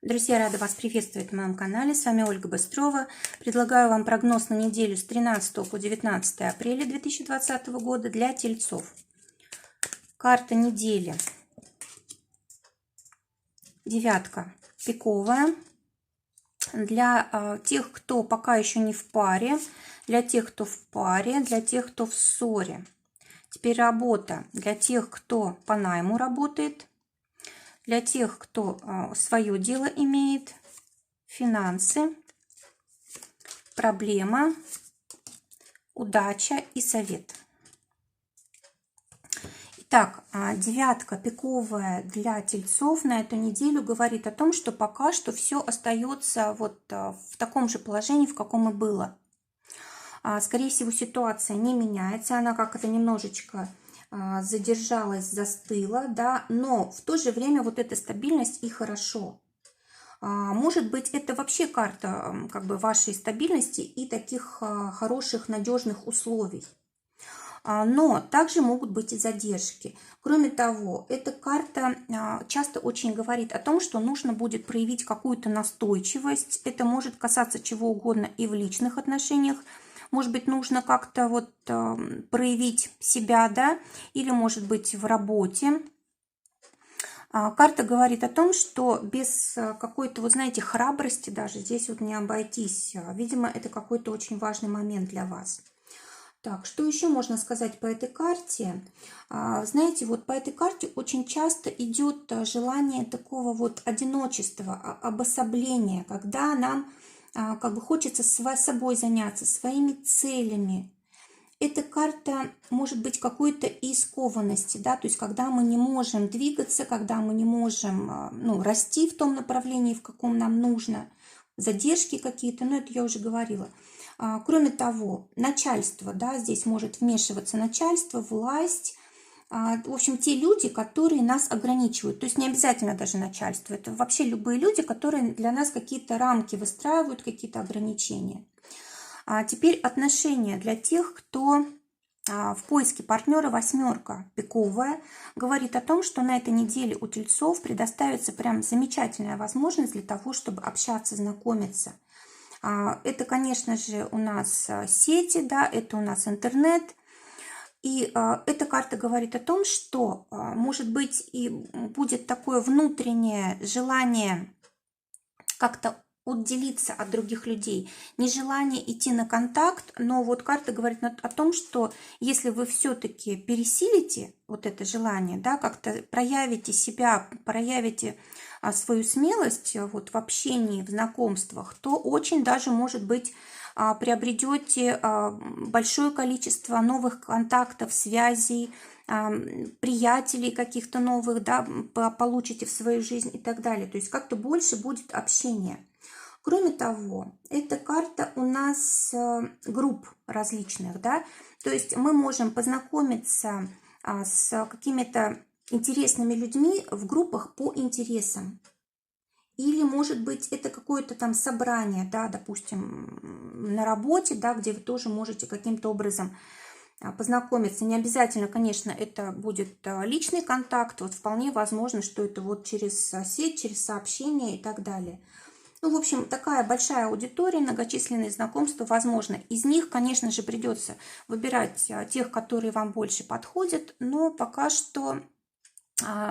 Друзья, рада вас приветствовать на моем канале. С вами Ольга Быстрова. Предлагаю вам прогноз на неделю с 13 по 19 апреля 2020 года для тельцов. Карта недели. Девятка пиковая. Для тех, кто пока еще не в паре, для тех, кто в паре, для тех, кто в ссоре. Теперь работа для тех, кто по найму работает. Для тех, кто свое дело имеет, финансы, проблема, удача и совет. Итак, девятка пиковая для тельцов на эту неделю говорит о том, что пока что все остается вот в таком же положении, в каком и было. Скорее всего, ситуация не меняется, она как-то немножечко задержалась, застыла, да, но в то же время вот эта стабильность и хорошо. Может быть, это вообще карта как бы вашей стабильности и таких хороших, надежных условий. Но также могут быть и задержки. Кроме того, эта карта часто очень говорит о том, что нужно будет проявить какую-то настойчивость. Это может касаться чего угодно и в личных отношениях. Может быть, нужно как-то вот проявить себя, да, или может быть в работе. Карта говорит о том, что без какой-то, вот знаете, храбрости даже здесь вот не обойтись. Видимо, это какой-то очень важный момент для вас. Так, что еще можно сказать по этой карте? Знаете, вот по этой карте очень часто идет желание такого вот одиночества, обособления, когда нам как бы хочется собой заняться, своими целями. Эта карта может быть какой-то и скованности, да, то есть когда мы не можем двигаться, когда мы не можем расти в том направлении, в каком нам нужно, задержки какие-то, но это я уже говорила. Кроме того, начальство, да, здесь может вмешиваться начальство, власть, в общем, те люди, которые нас ограничивают, то есть не обязательно даже начальство, это вообще любые люди, которые для нас какие-то рамки выстраивают, какие-то ограничения. Теперь отношения для тех, кто в поиске партнера. Восьмерка пиковая говорит о том, что на этой неделе у тельцов предоставится прям замечательная возможность для того, чтобы общаться, знакомиться. Это, конечно же, у нас сети, да, это у нас интернет. И эта карта говорит о том, что, может быть, и будет такое внутреннее желание как-то отделиться от других людей, нежелание идти на контакт, но вот карта говорит о том, что если вы все-таки пересилите вот это желание, да, как-то проявите себя, проявите свою смелость вот в общении, в знакомствах, то очень даже, может быть, приобретете большое количество новых контактов, связей, приятелей каких-то новых, да, получите в свою жизнь и так далее. То есть как-то больше будет общения. Кроме того, эта карта у нас групп различных, да, то есть мы можем познакомиться с какими-то интересными людьми в группах по интересам. Или, может быть, это какое-то там собрание, да, допустим, на работе, да, где вы тоже можете каким-то образом познакомиться. Не обязательно, конечно, это будет личный контакт, вот вполне возможно, что это вот через сеть, через сообщения и так далее. Ну, в общем, такая большая аудитория, многочисленные знакомства, возможно. Из них, конечно же, придется выбирать тех, которые вам больше подходят, но пока что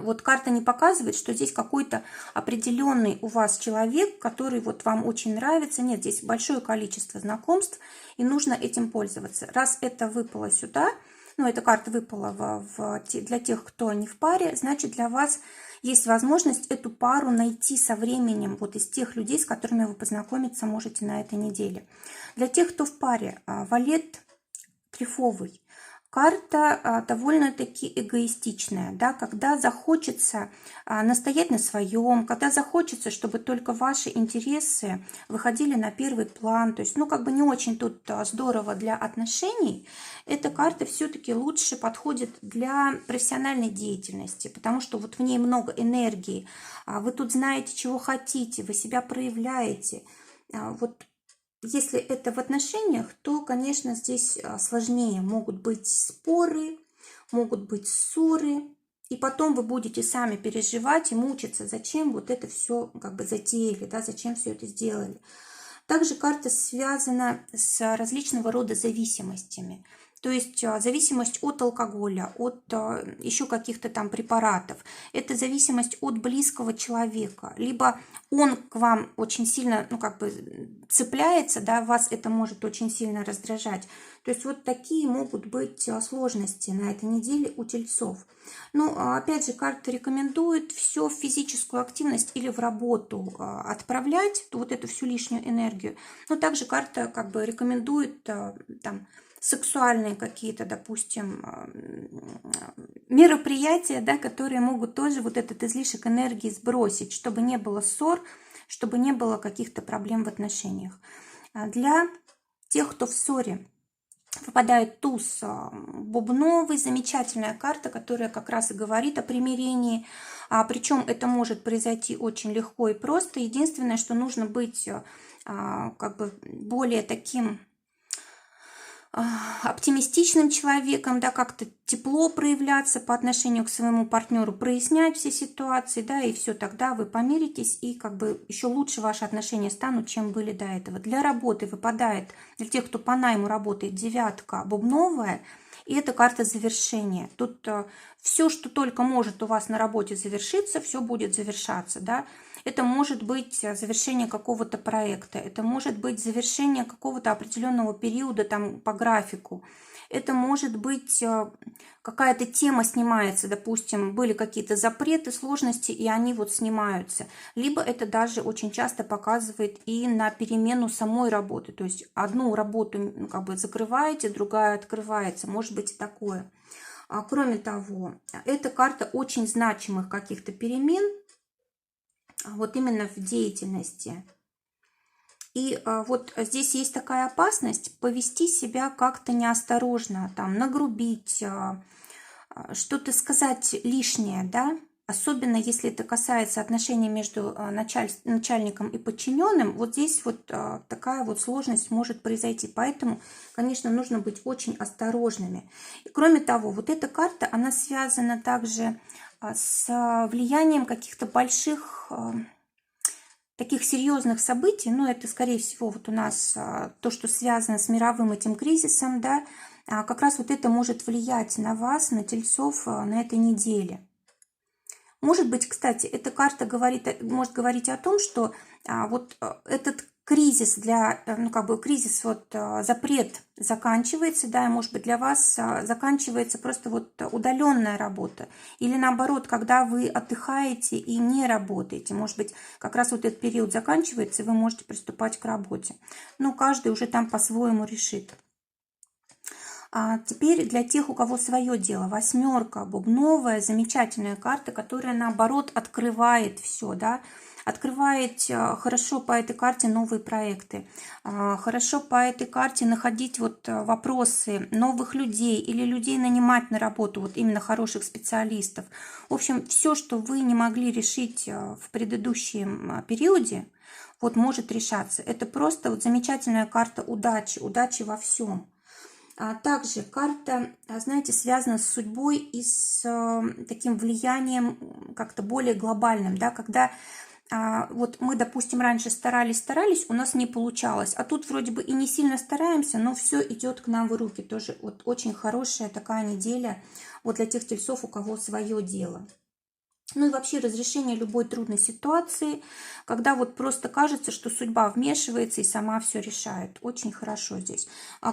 вот карта не показывает, что здесь какой-то определенный у вас человек, который вот вам очень нравится. Нет, здесь большое количество знакомств, и нужно этим пользоваться. Раз это выпало сюда, ну, эта карта выпала для тех, кто не в паре, значит, для вас есть возможность эту пару найти со временем вот из тех людей, с которыми вы познакомиться можете на этой неделе. Для тех, кто в паре, валет трефовый. Карта довольно-таки эгоистичная, да, когда захочется настоять на своем, когда захочется, чтобы только ваши интересы выходили на первый план, то есть, ну, как бы не очень тут здорово для отношений, эта карта все-таки лучше подходит для профессиональной деятельности, потому что вот в ней много энергии, вы тут знаете, чего хотите, вы себя проявляете, вот. Если это в отношениях, то, конечно, здесь сложнее. Могут быть споры, могут быть ссоры И потом вы будете сами переживать и мучиться, зачем вот это все как бы затеяли, да, зачем все это сделали. Также карта связана с различного рода зависимостями. То есть зависимость от алкоголя, от еще каких-то там препаратов. Это зависимость от близкого человека. Либо он к вам очень сильно, ну, как бы цепляется, да, вас это может очень сильно раздражать. То есть вот такие могут быть сложности на этой неделе у тельцов. Но опять же, карта рекомендует все в физическую активность или в работу отправлять, вот эту всю лишнюю энергию. Но также карта как бы рекомендует там сексуальные какие-то, допустим, мероприятия, да, которые могут тоже вот этот излишек энергии сбросить, чтобы не было ссор, чтобы не было каких-то проблем в отношениях. Для тех, кто в ссоре, выпадает туз бубновый, замечательная карта, которая как раз и говорит о примирении. Причем это может произойти очень легко и просто. Единственное, что нужно быть как бы более таким оптимистичным человеком, да, как-то тепло проявляться по отношению к своему партнеру, прояснять все ситуации, да, и все, тогда вы помиритесь, и как бы еще лучше ваши отношения станут, чем были до этого. Для работы выпадает, для тех, кто по найму работает, девятка бубновая, и это карта завершения. Тут все, что только может у вас на работе завершиться, все будет завершаться, да. Это может быть завершение какого-то проекта, это может быть завершение какого-то определенного периода там, по графику. Это может быть какая-то тема снимается, допустим, были какие-то запреты, сложности, и они вот снимаются. Либо это даже очень часто показывает и на перемену самой работы. То есть одну работу как бы закрываете, другая открывается. Может быть и такое. Кроме того, это карта очень значимых каких-то перемен, вот именно в деятельности. И вот здесь есть такая опасность повести себя как-то неосторожно, там, нагрубить, что-то сказать лишнее, да, особенно если это касается отношений между начальником и подчиненным, вот здесь вот такая вот сложность может произойти. Поэтому, конечно, нужно быть очень осторожными. И кроме того, вот эта карта, она связана также с влиянием каких-то больших таких серьезных событий, но это, скорее всего, вот у нас то, что связано с мировым этим кризисом, да, как раз вот это может влиять на вас, на тельцов на этой неделе. Может быть, кстати, эта карта может говорить о том, что вот этот кризис ну, как бы кризис, вот запрет заканчивается, да, и, может быть, для вас заканчивается просто вот удаленная работа. Или наоборот, когда вы отдыхаете и не работаете, может быть, как раз вот этот период заканчивается, и вы можете приступать к работе. Ну, каждый уже там по-своему решит. Теперь для тех, у кого свое дело, восьмерка бубновая, замечательная карта, которая наоборот открывает все, да, открывает хорошо по этой карте новые проекты, хорошо по этой карте находить вот вопросы новых людей или людей нанимать на работу, вот именно хороших специалистов. В общем, все, что вы не могли решить в предыдущем периоде, вот может решаться. Это просто вот замечательная карта удачи, удачи во всем. Также карта, знаете, связана с судьбой и с таким влиянием как-то более глобальным, да, когда вот мы, допустим, раньше старались, у нас не получалось, а тут вроде бы и не сильно стараемся, но все идет к нам в руки. Тоже вот очень хорошая такая неделя вот для тех тельцов, у кого свое дело. Ну и вообще разрешение любой трудной ситуации, когда вот просто кажется, что судьба вмешивается и сама все решает. Очень хорошо здесь.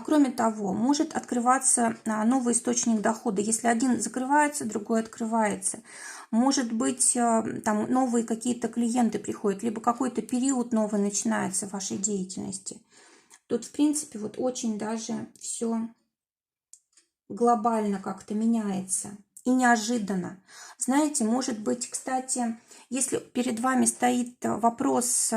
Кроме того, может открываться новый источник дохода. Если один закрывается, другой открывается. Может быть, там новые какие-то клиенты приходят, либо какой-то период новый начинается в вашей деятельности. Тут, в принципе, вот очень даже все глобально как-то меняется. И неожиданно. Знаете, может быть, кстати, если перед вами стоит вопрос,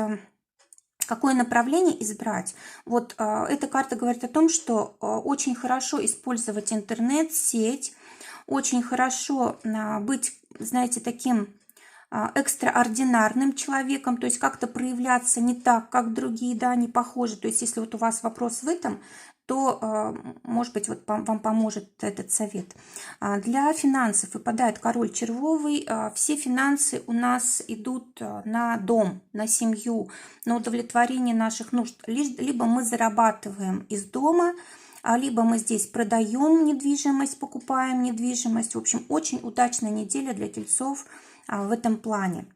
какое направление избрать, вот эта карта говорит о том, что очень хорошо использовать интернет, сеть, очень хорошо быть, знаете, таким экстраординарным человеком, то есть как-то проявляться не так, как другие, да, не похожи. То есть если вот у вас вопрос в этом, то, может быть, вот вам поможет этот совет. Для финансов выпадает король червовый. Все финансы у нас идут на дом, на семью, на удовлетворение наших нужд. Либо мы зарабатываем из дома, либо мы здесь продаем недвижимость, покупаем недвижимость. В общем, очень удачная неделя для тельцов в этом плане.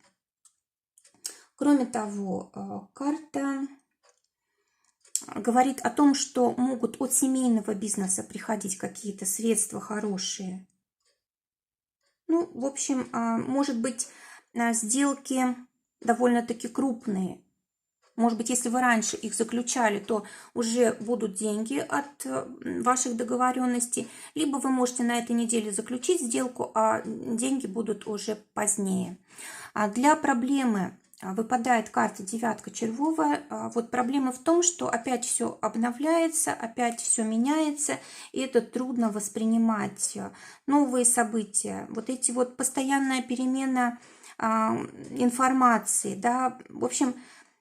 Кроме того, карта говорит о том, что могут от семейного бизнеса приходить какие-то средства хорошие. Ну, в общем, может быть, сделки довольно-таки крупные. Может быть, если вы раньше их заключали, то уже будут деньги от ваших договоренностей. Либо вы можете на этой неделе заключить сделку, а деньги будут уже позднее. Для проблемы выпадает карта девятка червовая. Вот проблема в том, что опять все обновляется, опять все меняется, и это трудно воспринимать новые события. Вот эти вот постоянная перемена информации, да, в общем,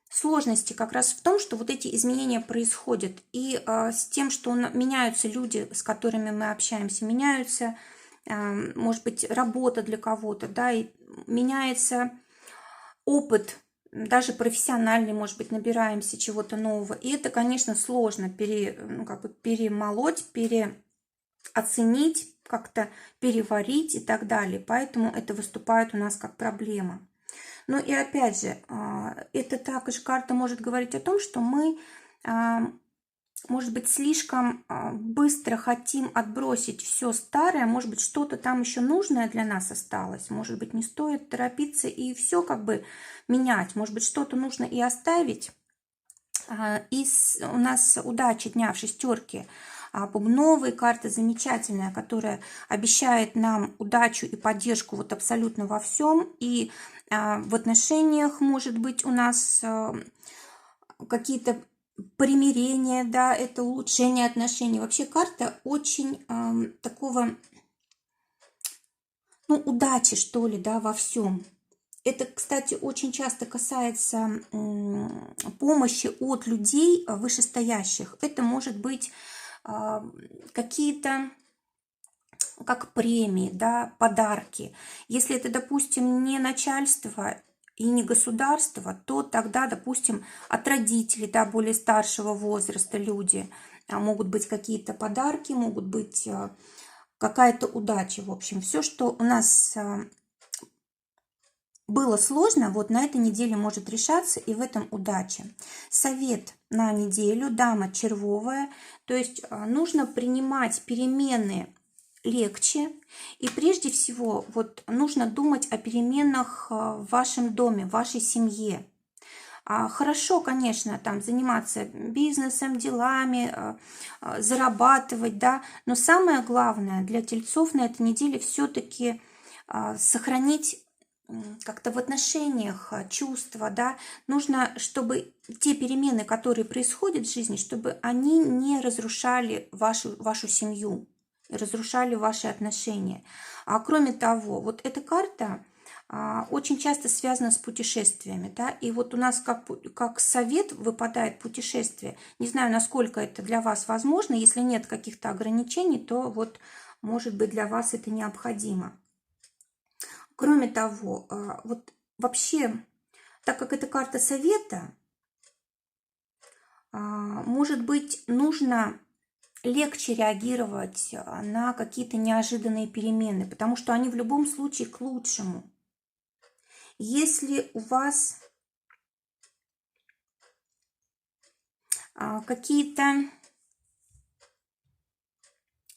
сложности как раз в том, что вот эти изменения происходят, и с тем, что меняются люди, с которыми мы общаемся, меняются, может быть, работа для кого-то, да, и меняется опыт, даже профессиональный, может быть, набираемся чего-то нового. И это, конечно, сложно перемолоть, переоценить, как-то переварить и так далее. Поэтому это выступает у нас как проблема. Ну и опять же, это также карта может говорить о том, что мы, может быть, слишком быстро хотим отбросить все старое, может быть, что-то там еще нужное для нас осталось, может быть, не стоит торопиться и все как бы менять, может быть, что-то нужно и оставить. И у нас удача дня в шестерке бубновой, карта замечательная, которая обещает нам удачу и поддержку вот абсолютно во всем, и в отношениях, может быть, у нас какие-то примирение, да, это улучшение отношений. Вообще карта очень такого, ну, удачи, что ли, да, во всем. Это, кстати, очень часто касается помощи от людей вышестоящих. Это может быть какие-то, как премии, да, подарки. Если это, допустим, не начальство и не государство, то тогда, допустим, от родителей, да, более старшего возраста люди, могут быть какие-то подарки, могут быть какая-то удача. В общем, все, что у нас было сложно, вот на этой неделе может решаться, и в этом удача. Совет на неделю, дама червовая, то есть нужно принимать перемены легче, и прежде всего вот нужно думать о переменах в вашем доме, в вашей семье. Хорошо, конечно, там заниматься бизнесом, делами, зарабатывать, да, но самое главное для тельцов на этой неделе все-таки сохранить как-то в отношениях чувства, да, нужно, чтобы те перемены, которые происходят в жизни, чтобы они не разрушали вашу семью, разрушали ваши отношения. Кроме того, вот эта карта очень часто связана с путешествиями, да, и вот у нас как совет выпадает путешествие. Не знаю, насколько это для вас возможно, если нет каких-то ограничений, то вот, может быть, для вас это необходимо. Кроме того, вот вообще, так как это карта совета, может быть, нужно легче реагировать на какие-то неожиданные перемены, потому что они в любом случае к лучшему. Если у вас какие-то,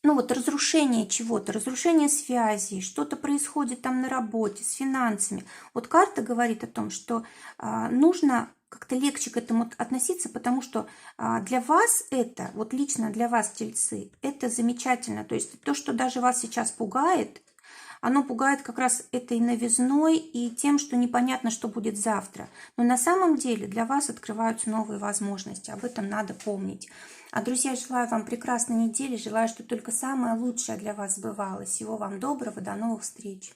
ну вот, разрушение чего-то, разрушение связей, что-то происходит там на работе, с финансами. Вот карта говорит о том, что нужно как-то легче к этому относиться, потому что для вас это, вот лично для вас, тельцы, это замечательно. То есть то, что даже вас сейчас пугает, оно пугает как раз этой новизной и тем, что непонятно, что будет завтра. Но на самом деле для вас открываются новые возможности. Об этом надо помнить. Друзья, желаю вам прекрасной недели. Желаю, чтобы только самое лучшее для вас сбывалось. Всего вам доброго. До новых встреч.